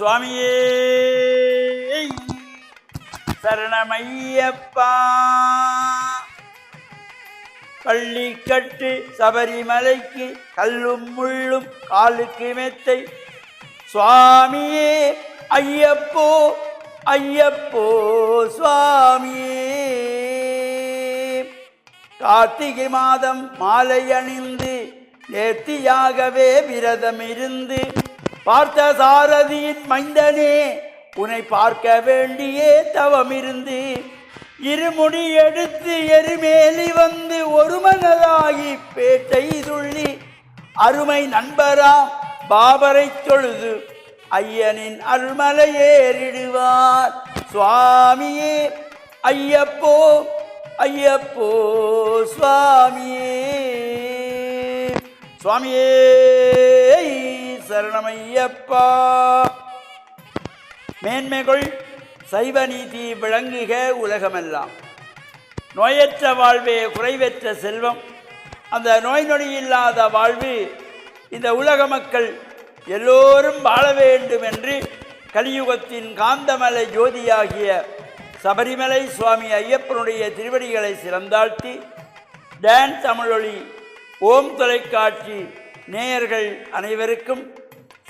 சுவாமியே சரணமையப்பா. பள்ளிக்கட்டு சபரிமலைக்கு கல்லும் முள்ளும் காலுக்கு மெத்தை. சுவாமியே ஐயப்போ ஐயப்போ சுவாமியே. கார்த்திகை மாதம் மாலை அணிந்து நேர்த்தியாகவே விரதம் இருந்து பார்த்த சாரதியின் மைந்தனே உன்னை பார்க்க வேண்டியே தவமிருந்து இருமுடி எடுத்து எருமேலி வந்து ஒரு மனதாகி பேட்டை துள்ளி அருமை நண்பராம் பாபரை தொழுது ஐயனின் அருள்மலை ஏறிடுவார். சுவாமியே ஐயப்போ ஐயப்போ சுவாமியே. சுவாமியே சரணமையப்பா. மேன்மைகள் சைவ நீதி விளங்குக உலகமெல்லாம். நோயற்ற வாழ்வே குறைவற்ற செல்வம். அந்த நோய் நொடி இல்லாத வாழ்வு இந்த உலக மக்கள் எல்லோரும் வாழ வேண்டும் என்று கலியுகத்தின் காந்தமலை ஜோதியாகிய சபரிமலை சுவாமி ஐயப்பனுடைய திருவடிகளை சிறந்தாழ்த்தி டான் தமிழொலி ஓம் தொலைக்காட்சி நேயர்கள் அனைவருக்கும்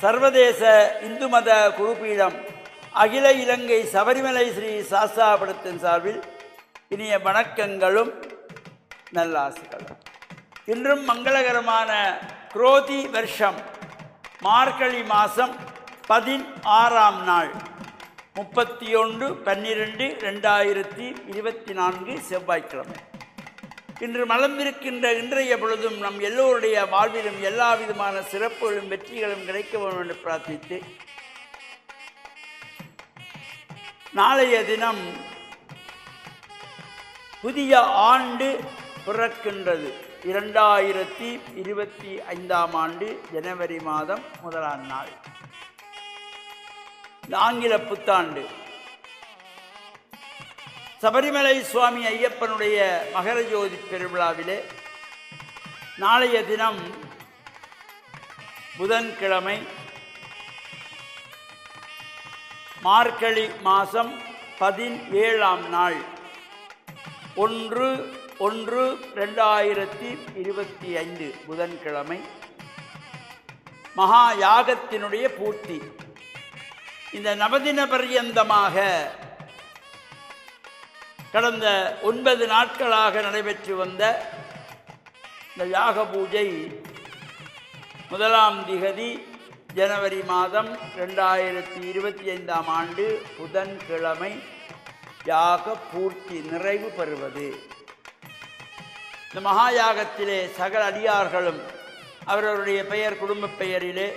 சர்வதேச இந்து மத குருபீடம் அகில இலங்கை சபரிமலை ஸ்ரீ சாஸ்தாபடத்தின் சார்பில் இனிய வணக்கங்களும் நல்லாசிகளும். இன்றும் மங்களகரமான குரோதி வருஷம் மார்கழி மாதம் 16ஆம் நாள் 31/12/2024 செவ்வாய்க்கிழமை. இன்று மலர்ந்திருக்கின்ற இன்றைய பொழுதும் நம் எல்லோருடைய வாழ்விலும் எல்லா விதமான சிறப்புகளும் வெற்றிகளும் கிடைக்க வேண்டும் என்று பிரார்த்தித்து, நாளைய தினம் புதிய ஆண்டு பிறக்கின்றது. 2025ஆம் ஆண்டு ஜனவரி மாதம் 1ஆம் நாள் ஆங்கில புத்தாண்டு. சபரிமலை சுவாமி ஐயப்பனுடைய மகர ஜோதி பெருவிழாவிலே நாளைய தினம் புதன்கிழமை மார்கழி மாதம் 17ஆம் நாள் 1/1/2025 புதன்கிழமை மகா யாகத்தினுடைய பூர்த்தி. இந்த நவதின பர்யந்தமாக கடந்த 9 நாட்களாக நடைபெற்று வந்த இந்த யாக பூஜை 1ஆம் திகதி ஜனவரி மாதம் 2025ஆம் ஆண்டு புதன்கிழமை யாக பூர்த்தி நிறைவு பெறுவது. இந்த மகா யாகத்திலே சகல அடியார்களும் அவரவருடைய பெயர் குடும்ப பெயரிலே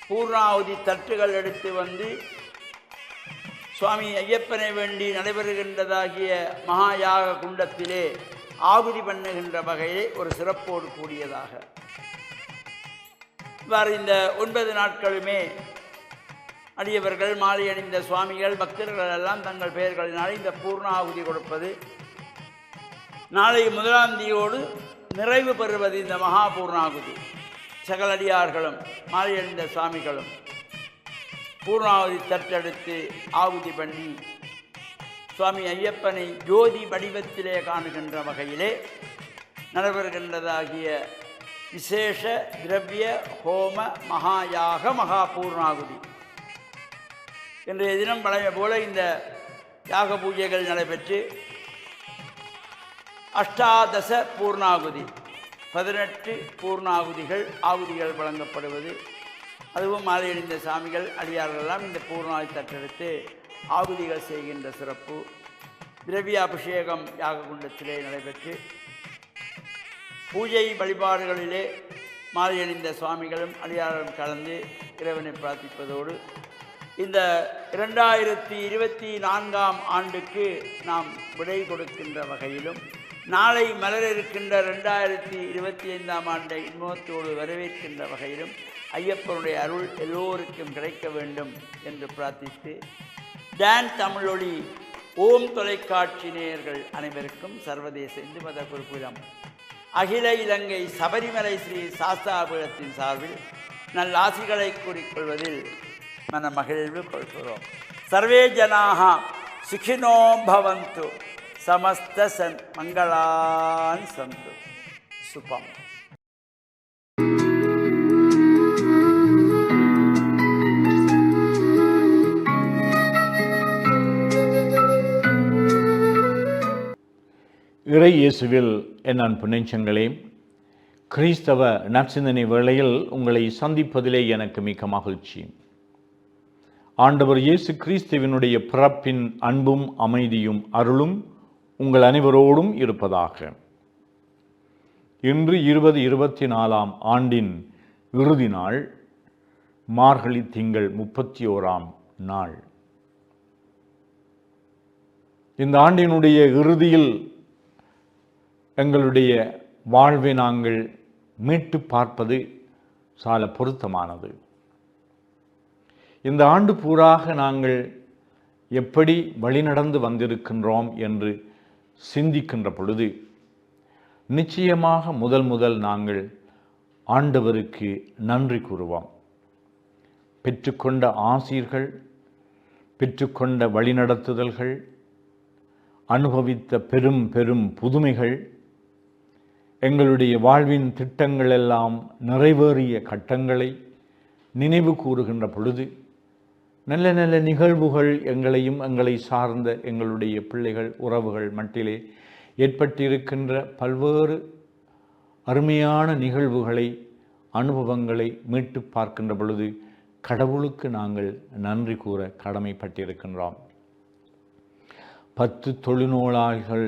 பூர்ணாவதி தட்டுகள் எடுத்து வந்து சுவாமி ஐயப்பனை வேண்டி நடைபெறுகின்றதாகிய மகா யாக குண்டத்திலே ஆகுதி பண்ணுகின்ற வகையிலே ஒரு சிறப்போடு கூடியதாக இவ்வாறு இந்த 9 நாட்களுமே அடியவர்கள் மாலை அணிந்த சுவாமிகள் பக்தர்கள் எல்லாம் தங்கள் பெயர்களினால் இந்த பூர்ணாகுதி கொடுப்பது. நாளை 1ஆம் தேதியோடு நிறைவு பெறுவது இந்த மகா பூர்ணாகுதி. சகலடியார்களும் மாலை அணிந்த சுவாமிகளும் பூர்ணாகுதி தட்டெடுத்து ஆகுதி பண்ணி சுவாமி ஐயப்பனை ஜோதி வடிவத்திலே காணுகின்ற வகையிலே நடைபெறுகின்றதாகிய விசேஷ திரவிய ஹோம மகாயாக மகா பூர்ணாகுதி. இன்றைய தினம் பழைய போல இந்த யாக பூஜைகள் நடைபெற்று அஷ்டாதச பூர்ணாகுதி 18 பூர்ணாகுதிகள் ஆகுதிகள் வழங்கப்படுவது. அதுவும் மாலை அணிந்த சாமிகள் அடியார்களெல்லாம் இந்த பூர்ணாகுதி தட்டெடுத்து ஆகுதிகள் செய்கின்ற சிறப்பு. திரவியாபிஷேகம் யாக குண்டத்திலே நடைபெற்று பூஜை வழிபாடுகளிலே மாலை அணிந்த சுவாமிகளும் அடியார்களும் கலந்து இறைவனை பிரார்த்திப்பதோடு இந்த 2024ஆம் ஆண்டுக்கு நாம் விடை கொடுக்கின்ற வகையிலும் நாளை மலர இருக்கின்ற 2025ஆம் ஆண்டை இன்மோத்தோடு வரவேற்கின்ற வகையிலும் ஐயப்பனுடைய அருள் எல்லோருக்கும் கிடைக்க வேண்டும் என்று பிரார்த்தித்து டான் தமிழொலி ஓம் தொலைக்காட்சி நேயர்கள் அனைவருக்கும் சர்வதேச இந்து மத குருபீடம் அகில இலங்கை சபரிமலை ஸ்ரீ சாஸ்தாபீடத்தின் சார்பில் நல்லாசிகளை கூறிக்கொள்வதில் மன மகிழ்வு கொள்கிறோம். சர்வே ஜனாக சுகினோ பவந்து, சமஸ்த மங்களான் சந்து. சுபம். இறை இயேசுவில் என் அன்பு நெஞ்சங்களே, கிறிஸ்தவ நற்சிந்தனை வேளையில் உங்களை சந்திப்பதிலே எனக்கு மிக்க மகிழ்ச்சி. ஆண்டவர் இயேசு கிறிஸ்துவினுடைய பிறப்பின் அன்பும் அமைதியும் அருளும் உங்கள் அனைவரோடும் இருப்பதாக. இன்று 2024 ஆண்டின் இறுதி நாள், மார்கழி திங்கள் 31ஆம் நாள். இந்த ஆண்டினுடைய இறுதியில் எங்களுடைய வாழ்வை நாங்கள் மீட்டு பார்ப்பது சால பொருத்தமானது. இந்த ஆண்டு பூராக நாங்கள் எப்படி வழிநடந்து வந்திருக்கின்றோம் என்று சிந்திக்கின்ற பொழுது நிச்சயமாக முதல் நாங்கள் ஆண்டவருக்கு நன்றி கூறுவோம். பெற்றுக்கொண்ட ஆசீர்கள், பெற்றுக்கொண்ட வழிநடத்துதல்கள், அனுபவித்த பெரும் புதுமைகள், எங்களுடைய வாழ்வின் திட்டங்கள் எல்லாம் நிறைவேறிய கட்டங்களை நினைவு கூறுகின்ற பொழுது நல்ல நல்ல நிகழ்வுகள் எங்களையும் எங்களை சார்ந்த எங்களுடைய பிள்ளைகள் உறவுகள் மட்டிலே ஏற்பட்டிருக்கின்ற பல்வேறு அருமையான நிகழ்வுகளை அனுபவங்களை மீட்டு பார்க்கின்ற பொழுது கடவுளுக்கு நாங்கள் நன்றி கூற கடமைப்பட்டிருக்கின்றோம். 10 தொழுநோயாளிகள்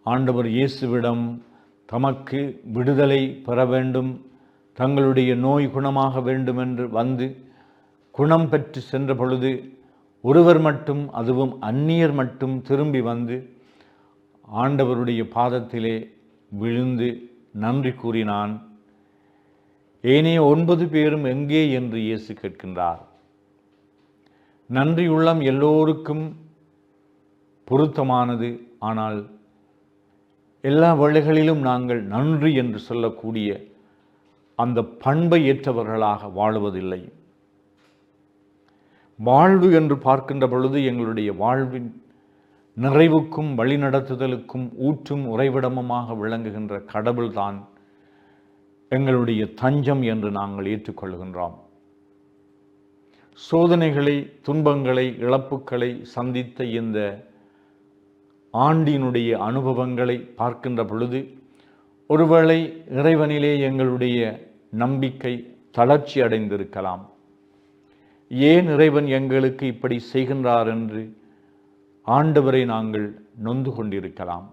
ஆண்டவர் இயேசுவிடம் தமக்கு விடுதலை பெற வேண்டும், தங்களுடைய நோய் குணமாக வேண்டும் என்று வந்து குணம் பெற்று சென்ற பொழுது ஒருவர் மட்டும், அதுவும் அந்நியர் மட்டும் திரும்பி வந்து ஆண்டவருடைய பாதத்திலே விழுந்து நன்றி கூறினான். ஏனைய 9 பேரும் எங்கே என்று இயேசு கேட்கின்றார். நன்றியுள்ளம் எல்லோருக்கும் பொருத்தமானது. ஆனால் எல்லா வேளைகளிலும் நாங்கள் நன்றி என்று சொல்லக்கூடிய அந்த பண்பை ஏற்றவர்களாக வாழுவதில்லை. வாழ்வு என்று பார்க்கின்ற பொழுது எங்களுடைய வாழ்வின் நிறைவுக்கும் வழிநடத்துதலுக்கும் ஊற்றும் உறைவிடமுமாக விளங்குகின்ற கடவுள்தான் எங்களுடைய தஞ்சம் என்று நாங்கள் ஏற்றுக்கொள்கின்றோம். சோதனைகளை, துன்பங்களை, இழப்புக்களை சந்தித்த இந்த ஆண்டினுடைய அனுபவங்களை பார்க்கின்ற பொழுது ஒருவேளை இறைவனிலே எங்களுடைய நம்பிக்கை தளர்ச்சி அடைந்திருக்கலாம். ஏன் இறைவன் எங்களுக்கு இப்படி செய்கின்றார் என்று ஆண்டவரை நாங்கள் நொந்து கொண்டிருக்கலாம்.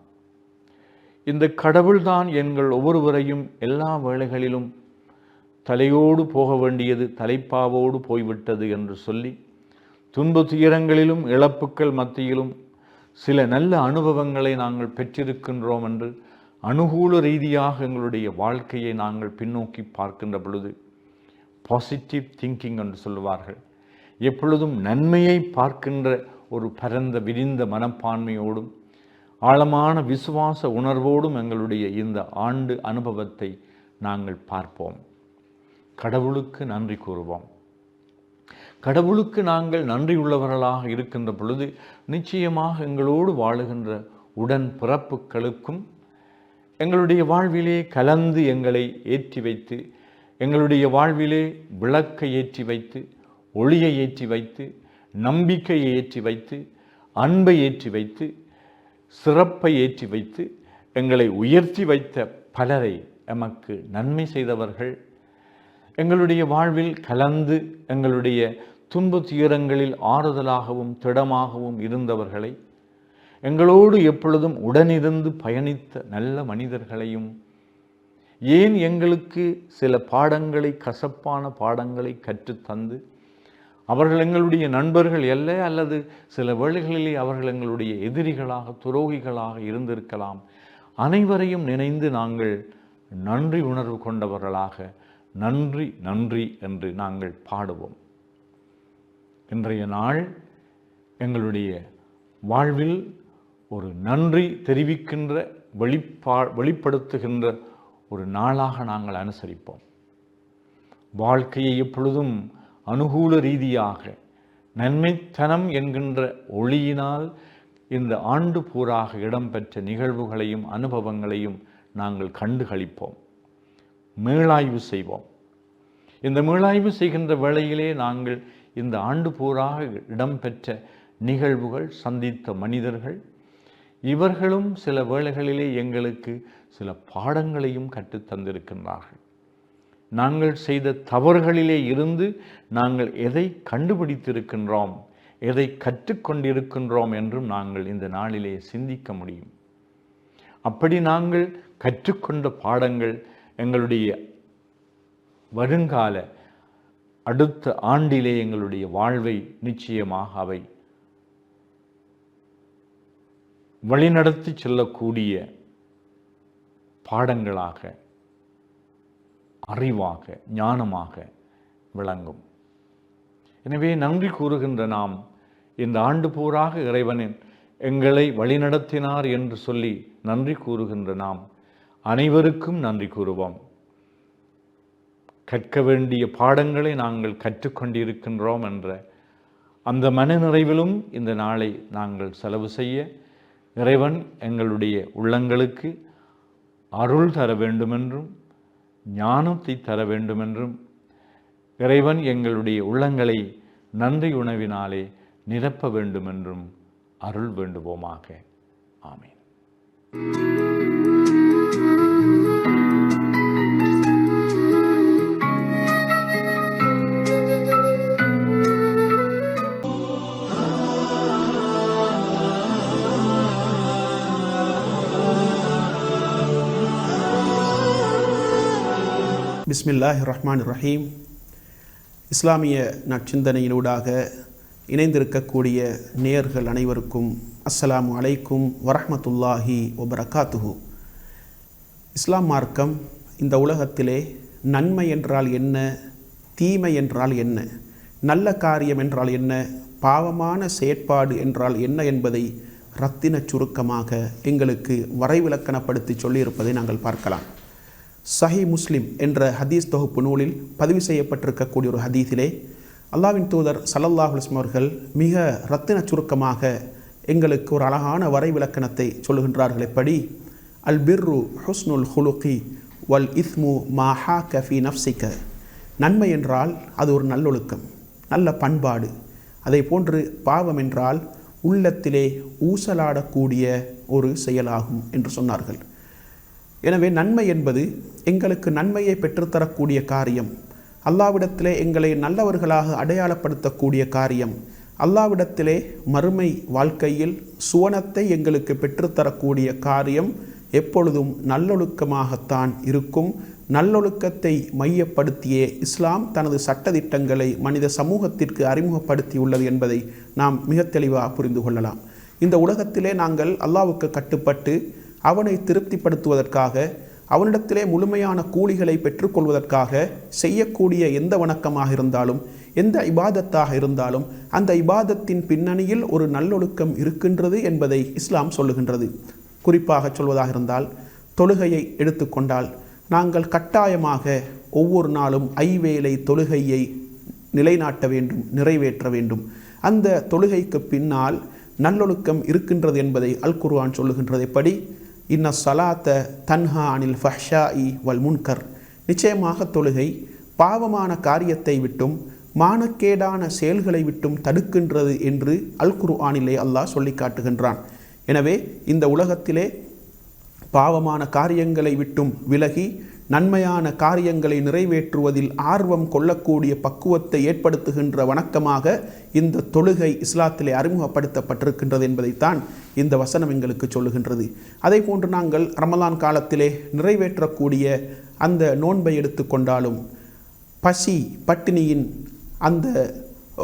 இந்த கடவுள்தான் எங்கள் ஒவ்வொருவரையும் எல்லா வேளைகளிலும் தலையோடு போக வேண்டியது தலைப்பாவோடு போய்விட்டது என்று சொல்லி துன்ப துயரங்களிலும் இழப்புக்கள் மத்தியிலும் சில நல்ல அனுபவங்களை நாங்கள் பெற்றிருக்கின்றோம் என்று அனுகூல ரீதியாக எங்களுடைய வாழ்க்கையை நாங்கள் பின்னோக்கி பார்க்கின்ற பொழுது பாசிட்டிவ் திங்கிங் என்று சொல்லுவார்கள். எப்பொழுதும் நன்மையை பார்க்கின்ற ஒரு பரந்த விரிந்த மனப்பான்மையோடும் ஆழமான விசுவாச உணர்வோடும் எங்களுடைய இந்த ஆண்டு அனுபவத்தை நாங்கள் பார்ப்போம். கடவுளுக்கு நன்றி கூறுவோம். கடவுளுக்கு நாங்கள் நன்றியுள்ளவர்களாக இருக்கின்ற பொழுது நிச்சயமாக எங்களோடு வாழுகின்ற உடன் பிறப்புகளுக்கும் எங்களுடைய வாழ்விலே கலந்து எங்களை ஏற்றி வைத்து, எங்களுடைய வாழ்விலே விளக்கை ஏற்றி வைத்து, ஒளியை ஏற்றி வைத்து, நம்பிக்கையை ஏற்றி வைத்து, அன்பை ஏற்றி வைத்து, சிறப்பை ஏற்றி வைத்து எங்களை உயர்த்தி வைத்த பலரை எமக்கு நன்மை செய்தவர்கள், எங்களுடைய வாழ்வில் கலந்து எங்களுடைய துன்ப துயரங்களில் ஆறுதலாகவும் திடமாகவும் இருந்தவர்களை, எங்களோடு எப்பொழுதும் உடனிருந்து பயணித்த நல்ல மனிதர்களையும், ஏன் எங்களுக்கு சில பாடங்களை, கசப்பான பாடங்களை கற்றுத்தந்து அவர்கள் எங்களுடைய நண்பர்கள் அல்ல, அல்லது சில வேளைகளிலே அவர்கள் எங்களுடைய எதிரிகளாக துரோகிகளாக இருந்திருக்கலாம். அனைவரையும் நினைந்து நாங்கள் நன்றி உணர்வு கொண்டவர்களாக நன்றி நன்றி என்று நாங்கள் பாடுவோம். இன்றைய நாள் எங்களுடைய வாழ்வில் ஒரு நன்றி தெரிவிக்கின்ற வெளிப்படுத்துகின்ற ஒரு நாளாக நாங்கள் அனுசரிப்போம். வாழ்க்கையை எப்பொழுதும் அனுகூல ரீதியாக நன்மைத்தனம் என்கின்ற ஒளியினால் இந்த ஆண்டு பூராக இடம்பெற்ற நிகழ்வுகளையும் அனுபவங்களையும் நாங்கள் கண்டுகளிப்போம், மீளாய்வு செய்வோம். இந்த மீளாய்வு செய்கின்ற வேளையிலே நாங்கள் இந்த ஆண்டு பூராக இடம்பெற்ற நிகழ்வுகள், சந்தித்த மனிதர்கள், இவர்களும் சில வேளைகளிலே எங்களுக்கு சில பாடங்களையும் கற்றுத்தந்திருக்கின்றார்கள். நாங்கள் செய்த தவறுகளிலே இருந்து நாங்கள் எதை கண்டுபிடித்திருக்கின்றோம், எதை கற்றுக்கொண்டிருக்கின்றோம் என்றும் நாங்கள் இந்த நாளிலே சிந்திக்க முடியும். அப்படி நாங்கள் கற்றுக்கொண்ட பாடங்கள் எங்களுடைய வருங்கால அடுத்த ஆண்டிலே எங்களுடைய வாழ்வை நிச்சயமாக அவை வழிநடத்தி செல்லக்கூடிய பாடங்களாக, அறிவாக, ஞானமாக விளங்கும். எனவே நன்றி கூறுகின்ற நாம் இந்த ஆண்டு பூராக இறைவனின் எங்களை வழிநடத்தினார் என்று சொல்லி நன்றி கூறுகின்ற நாம் அனைவருக்கும் நன்றி கூறுவோம். கற்க வேண்டிய பாடங்களை நாங்கள் கற்றுக்கொண்டிருக்கின்றோம் என்ற அந்த மனநிறைவிலும் இந்த நாளை நாங்கள் செலவு செய்ய இறைவன் எங்களுடைய உள்ளங்களுக்கு அருள் தர வேண்டுமென்றும் ஞானத்தை தர வேண்டுமென்றும் இறைவன் எங்களுடைய உள்ளங்களை நன்றி உணவினாலே நிரப்ப வேண்டுமென்றும் அருள் வேண்டுவோமாக. ஆமென். பிஸ்மில்லாஹிர் ரஹ்மானிர் ரஹீம். இஸ்லாமிய நற்சிந்தனையினூடாக இணைந்திருக்கக்கூடிய நேயர்கள் அனைவருக்கும் அஸ்ஸலாமு அலைக்கும் வரஹ்மத்துல்லாஹி வபரகாத்துஹு. இஸ்லாம் மார்க்கம் இந்த உலகத்திலே நன்மை என்றால் என்ன, தீமை என்றால் என்ன, நல்ல காரியம் என்றால் என்ன, பாவமான செயற்பாடு என்றால் என்ன என்பதை ரத்தின சுருக்கமாக எங்களுக்கு வரைவிலக்கணப்படுத்தி சொல்லியிருப்பதை நாங்கள் பார்க்கலாம். சஹி முஸ்லிம் என்ற ஹதீஸ் தொகுப்பு நூலில் பதிவு செய்யப்பட்டிருக்கக்கூடிய ஒரு ஹதீஸிலே அல்லாஹ்வின் தூதர் ஸல்லல்லாஹு அலைஹி வஸல்லம் அவர்கள் மிக ரத்தின சுருக்கமாக எங்களுக்கு ஒரு அழகான வரைவிலக்கணத்தை சொல்லுகின்றார்கள். எப்படி? அல் பிர்ரு ஹுஸ்னுல் ஹுலுகி வல் இஸ்மு மா ஹாக ஃபீ நஃப்ஸிக. நன்மை என்றால் அது ஒரு நல்லொழுக்கம், நல்ல பண்பாடு. அதை போன்று பாவம் என்றால் உள்ளத்திலே ஊசலாடக்கூடிய ஒரு செயலாகும் என்று சொன்னார்கள். எனவே நன்மை என்பது எங்களுக்கு நன்மையை பெற்றுத்தரக்கூடிய காரியம், அல்லாஹ்விடத்திலே எங்களை நல்லவர்களாக அடையாளப்படுத்தக்கூடிய காரியம், அல்லாஹ்விடத்திலே மறுமை வாழ்க்கையில் சுவனத்தை எங்களுக்கு பெற்றுத்தரக்கூடிய காரியம் எப்பொழுதும் நல்லொழுக்கமாகத்தான் இருக்கும். நல்லொழுக்கத்தை மையப்படுத்தியே இஸ்லாம் தனது சட்டதிட்டங்களை மனித சமூகத்திற்கு அறிமுகப்படுத்தியுள்ளது என்பதை நாம் மிக தெளிவாக புரிந்து கொள்ளலாம். இந்த உலகத்திலே நாங்கள் அல்லாஹ்வுக்கு கட்டுப்பட்டு அவனை திருப்திப்படுத்துவதற்காக, அவனிடத்திலே முழுமையான கூலிகளை பெற்றுக்கொள்வதற்காக செய்யக்கூடிய எந்த வணக்கமாக இருந்தாலும், எந்த இபாதத்தாக இருந்தாலும் அந்த இபாதத்தின் பின்னணியில் ஒரு நல்லொழுக்கம் இருக்கின்றது என்பதை இஸ்லாம் சொல்லுகின்றது. குறிப்பாக சொல்வதாக இருந்தால், தொழுகையை எடுத்துக்கொண்டால் நாங்கள் கட்டாயமாக ஒவ்வொரு நாளும் ஐவேளை தொழுகையை நிலைநாட்ட வேண்டும், நிறைவேற்ற வேண்டும். அந்த தொழுகைக்கு பின்னால் நல்லொழுக்கம் இருக்கின்றது என்பதை அல் குர்ஆன் சொல்லுகின்றது. எப்படி? இன்ன ஸலாத்த தன்ஹா அனில் ஃபஹ்ஷாஇ வல் முன்கர். நிச்சயமாக தொழுகை பாவமான காரியத்தை விட்டும் மானக்கேடான செயல்களை விட்டும் தடுக்கின்றது என்று அல் குர்ஆனிலே அல்லாஹ் சொல்லி காட்டுகின்றான். எனவே இந்த உலகத்திலே பாவமான காரியங்களை விட்டும் விலகி நன்மையான காரியங்களை நிறைவேற்றுவதில் ஆர்வம் கொள்ளக்கூடிய பக்குவத்தை ஏற்படுத்துகின்ற வணக்கமாக இந்த தொழுகை இஸ்லாத்திலே அறிமுகப்படுத்தப்பட்டிருக்கின்றது என்பதைத்தான் இந்த வசனம் எங்களுக்கு சொல்லுகின்றது. அதே போன்று நாங்கள் ரமலான் காலத்திலே நிறைவேற்றக்கூடிய அந்த நோன்பை எடுத்துக்கொண்டாலும் பசி பட்டினியின் அந்த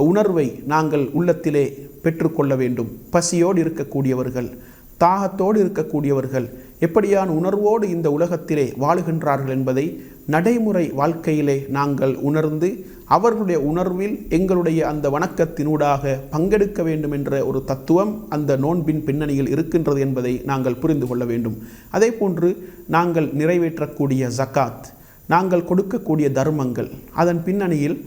உணர்வை நாங்கள் உள்ளத்திலே பெற்றுக்கொள்ள வேண்டும். பசியோடு இருக்கக்கூடியவர்கள், தாகத்தோடு இருக்கக்கூடியவர்கள் எப்படியான உணர்வோடு இந்த உலகத்திலே வாழுகின்றார்கள் என்பதை நடைமுறை வாழ்க்கையிலே நாங்கள் உணர்ந்து அவர்களுடைய உணர்வில் எங்களுடைய அந்த வணக்கத்தினூடாக பங்கெடுக்க வேண்டும் என்ற ஒரு தத்துவம் அந்த நோன்பின் பின்னணியில் இருக்கின்றது என்பதை நாங்கள் புரிந்து கொள்ள வேண்டும். அதே போன்று நாங்கள் நிறைவேற்றக்கூடிய ஜகாத், நாங்கள் கொடுக்கக்கூடிய தர்மங்கள், அதன் பின்னணியில்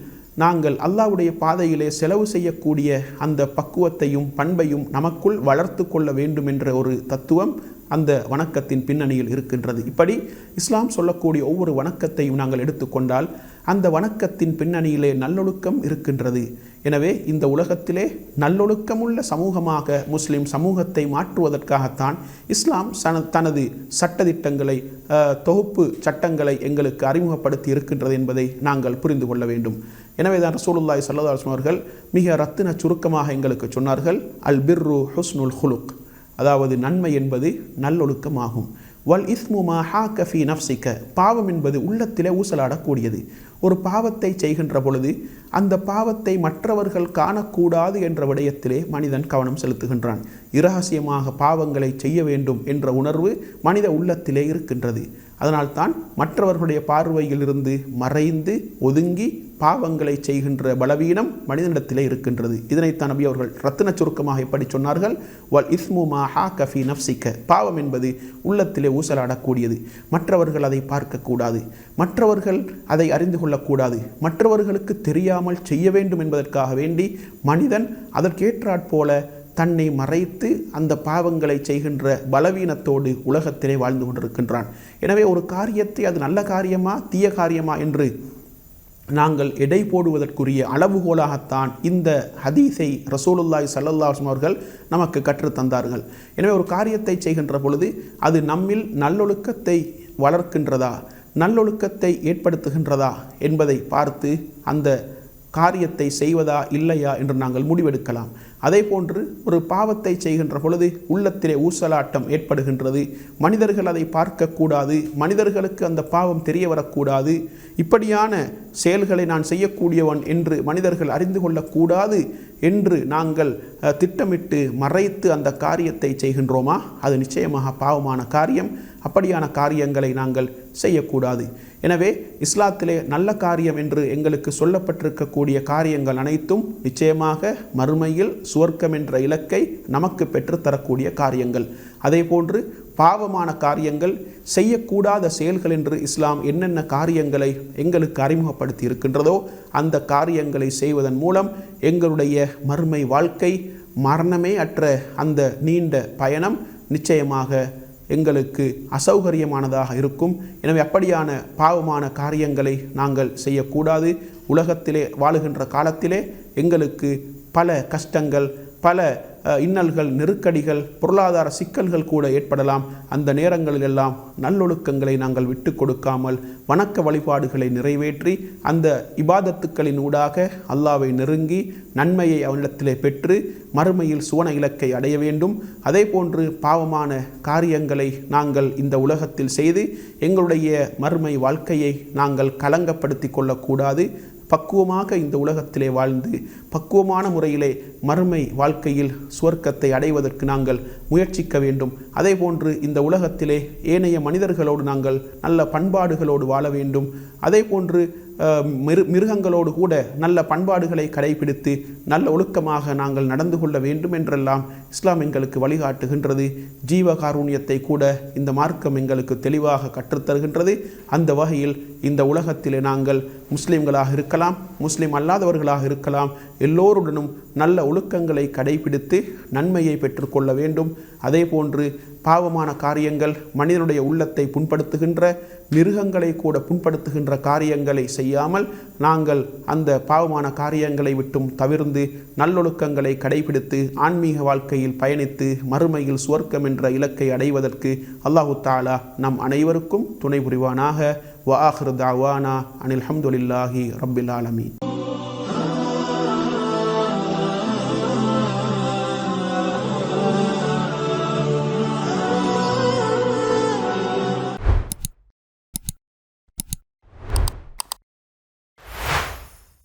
நாங்கள் அல்லாஹ்வுடைய பாதையிலே செலவு செய்யக்கூடிய அந்த பக்குவத்தையும் பண்பையும் நமக்குள் வளர்த்து கொள்ள வேண்டும் என்ற ஒரு தத்துவம் அந்த வணக்கத்தின் பின்னணியில் இருக்கின்றது. இப்படி இஸ்லாம் சொல்லக்கூடிய ஒவ்வொரு வணக்கத்தையும் நாங்கள் எடுத்துக்கொண்டால் அந்த வணக்கத்தின் பின்னணியிலே நல்லொழுக்கம் இருக்கின்றது. எனவே இந்த உலகத்திலே நல்லொழுக்கமுள்ள சமூகமாக முஸ்லிம் சமூகத்தை மாற்றுவதற்காகத்தான் இஸ்லாம் தனது சட்டதிட்டங்களை தொகுப்பு சட்டங்களை எங்களுக்கு அறிமுகப்படுத்தி இருக்கின்றது என்பதை நாங்கள் புரிந்து கொள்ள வேண்டும். எனவே தான் ரசூலுல்லாஹி ஸல்லல்லாஹு அலைஹி வஸல்லம் அவர்கள் மிக ரத்தின சுருக்கமாக எங்களுக்கு சொன்னார்கள், அல் பிர்ரு ஹுஸ்னுல் ஹுலுக், அதாவது நன்மை என்பது நல்லொழுக்கமாகும். வல் இஸ்மு மா ஹாக ஃபீ நஃப்ஸிக, பாவம் என்பது உள்ளத்திலே ஊசலாடக்கூடியது. ஒரு பாவத்தை செய்கின்ற பொழுது அந்த பாவத்தை மற்றவர்கள் காணக்கூடாது என்ற விடயத்திலே மனிதன் கவனம் செலுத்துகின்றான். இரகசியமாக பாவங்களை செய்ய வேண்டும் என்ற உணர்வு மனித உள்ளத்திலே இருக்கின்றது. அதனால்தான் மற்றவர்களுடைய பார்வையிலிருந்து மறைந்து ஒதுங்கி பாவங்களை செய்கின்ற பலவீனம் மனிதனிடத்திலே இருக்கின்றது. இதனைத்தான் நபி அவர்கள் ரத்தின சுருக்கமாக இப்படி சொன்னார்கள், வல் இஸ்மு மா ஹாக ஃபீ நஃப்ஸிக, பாவம் என்பது உள்ளத்திலே ஊசலாடக்கூடியது. மற்றவர்கள் அதை பார்க்கக்கூடாது, மற்றவர்கள் அதை அறிந்து கொள்ளக்கூடாது, மற்றவர்களுக்கு தெரியாமல் செய்ய வேண்டும் என்பதற்காக வேண்டி மனிதன் அதற்கேற்றாற்போல தன்னை மறைத்து அந்த பாவங்களை செய்கின்ற பலவீனத்தோடு உலகத்திலே வாழ்ந்து கொண்டிருக்கின்றான். எனவே ஒரு காரியத்தை அது நல்ல காரியமா தீய காரியமா என்று நாங்கள் எடை போடுவதற்குரிய அளவுகோலாகத்தான் இந்த ஹதீஸை ரசூலுல்லாஹி ஸல்லல்லாஹு அலைஹி வஸல்லம் அவர்கள் நமக்கு கற்றுத்தந்தார்கள். எனவே ஒரு காரியத்தை செய்கின்ற பொழுது அது நம்மில் நல்லொழுக்கத்தை வளர்க்கின்றதா, நல்லொழுக்கத்தை ஏற்படுத்துகின்றதா என்பதை பார்த்து அந்த காரியத்தை செய்வதா இல்லையா என்று நாங்கள் முடிவெடுக்கலாம். அதே போன்று ஒரு பாவத்தை செய்கின்ற பொழுது உள்ளத்திலே ஊசலாட்டம் ஏற்படுகின்றது, மனிதர்கள் அதை பார்க்கக்கூடாது, மனிதர்களுக்கு அந்த பாவம் தெரிய வரக்கூடாது, இப்படியான செயல்களை நான் செய்யக்கூடியவன் என்று மனிதர்கள் அறிந்து கொள்ளக்கூடாது என்று நாங்கள் திட்டமிட்டு மறைத்து அந்த காரியத்தை செய்கின்றோமா, அது நிச்சயமாக பாவமான காரியம். அப்படியான காரியங்களை நாங்கள் செய்யக்கூடாது. எனவே இஸ்லாத்திலே நல்ல காரியம் என்று எங்களுக்கு சொல்லப்பட்டிருக்கக்கூடிய காரியங்கள் அனைத்தும் நிச்சயமாக மறுமையில் சுவர்க்கம் என்ற இலக்கை நமக்கு பெற்றுத்தரக்கூடிய காரியங்கள். அதே போன்று பாவமான காரியங்கள், செய்யக்கூடாத செயல்கள் என்று இஸ்லாம் என்னென்ன காரியங்களை எங்களுக்கு அறிமுகப்படுத்தி இருக்கின்றதோ அந்த காரியங்களை செய்வதன் மூலம் எங்களுடைய மறுமை வாழ்க்கை, மரணமே அற்ற அந்த நீண்ட பயணம் நிச்சயமாக எங்களுக்கு அசௌகரியமானதாக இருக்கும். எனவே அப்படியான பாவமான காரியங்களை நாங்கள் செய்யக்கூடாது. உலகத்திலே வாழுகின்ற காலத்திலே எங்களுக்கு பல கஷ்டங்கள், பல இன்னல்கள், நெருக்கடிகள், பொருளாதார சிக்கல்கள் கூட ஏற்படலாம். அந்த நேரங்களிலெல்லாம் நல்லொழுக்கங்களை நாங்கள் விட்டு கொடுக்காமல் வணக்க வழிபாடுகளை நிறைவேற்றி அந்த இபாதத்துக்களின் ஊடாக அல்லாஹ்வை நெருங்கி நன்மையை அவனிடத்திலே பெற்று மறுமையில் சுவன இலக்கை அடைய வேண்டும். அதே போன்று பாவமான காரியங்களை நாங்கள் இந்த உலகத்தில் செய்து எங்களுடைய மறுமை வாழ்க்கையை நாங்கள் கலங்கப்படுத்தி கொள்ளக்கூடாது. பக்குவமாக இந்த உலகத்திலே வாழ்ந்து பக்குவமான முறையிலே மறுமை வாழ்க்கையில் சுவர்க்கத்தை அடைவதற்கு நாங்கள் முயற்சிக்க வேண்டும். அதே போன்று இந்த உலகத்திலே ஏனைய மனிதர்களோடு நாங்கள் நல்ல பண்பாடுகளோடு வாழ வேண்டும். அதே போன்று மிருகங்களோடு கூட நல்ல பண்பாடுகளை கடைபிடித்து நல்ல ஒழுக்கமாக நாங்கள் நடந்து கொள்ள வேண்டும் என்றெல்லாம் இஸ்லாம் எங்களுக்கு வழிகாட்டுகின்றது. ஜீவகாருண்யத்தை கூட இந்த மார்க்கம் எங்களுக்கு தெளிவாக கற்றுத்தருகின்றது. அந்த வகையில் இந்த உலகத்திலே நாங்கள் முஸ்லிம்களாக இருக்கலாம், முஸ்லிம் அல்லாதவர்களாக இருக்கலாம், எல்லோருடனும் நல்ல ஒழுக்கங்களை கடைபிடித்து நன்மையை பெற்றுக்கொள்ள வேண்டும். அதே போன்று பாவமான காரியங்கள், மனிதனுடைய உள்ளத்தை புண்படுத்துகின்ற, மிருகங்களை கூட புண்படுத்துகின்ற காரியங்களை செய்யாமல் நாங்கள் அந்த பாவமான காரியங்களை விட்டும் தவிர்ந்து நல்லொழுக்கங்களை கடைபிடித்து ஆன்மீக வாழ்க்கையில் பயணித்து மறுமையில் சுவர்க்கம் என்ற இலக்கை அடைவதற்கு அல்லாஹு தஆலா நம் அனைவருக்கும் துணை புரிவானாக. வ ஆகிரு தஅவானா அனில் ஹம்துலில்லாஹி ரப்பில் ஆலமீன்.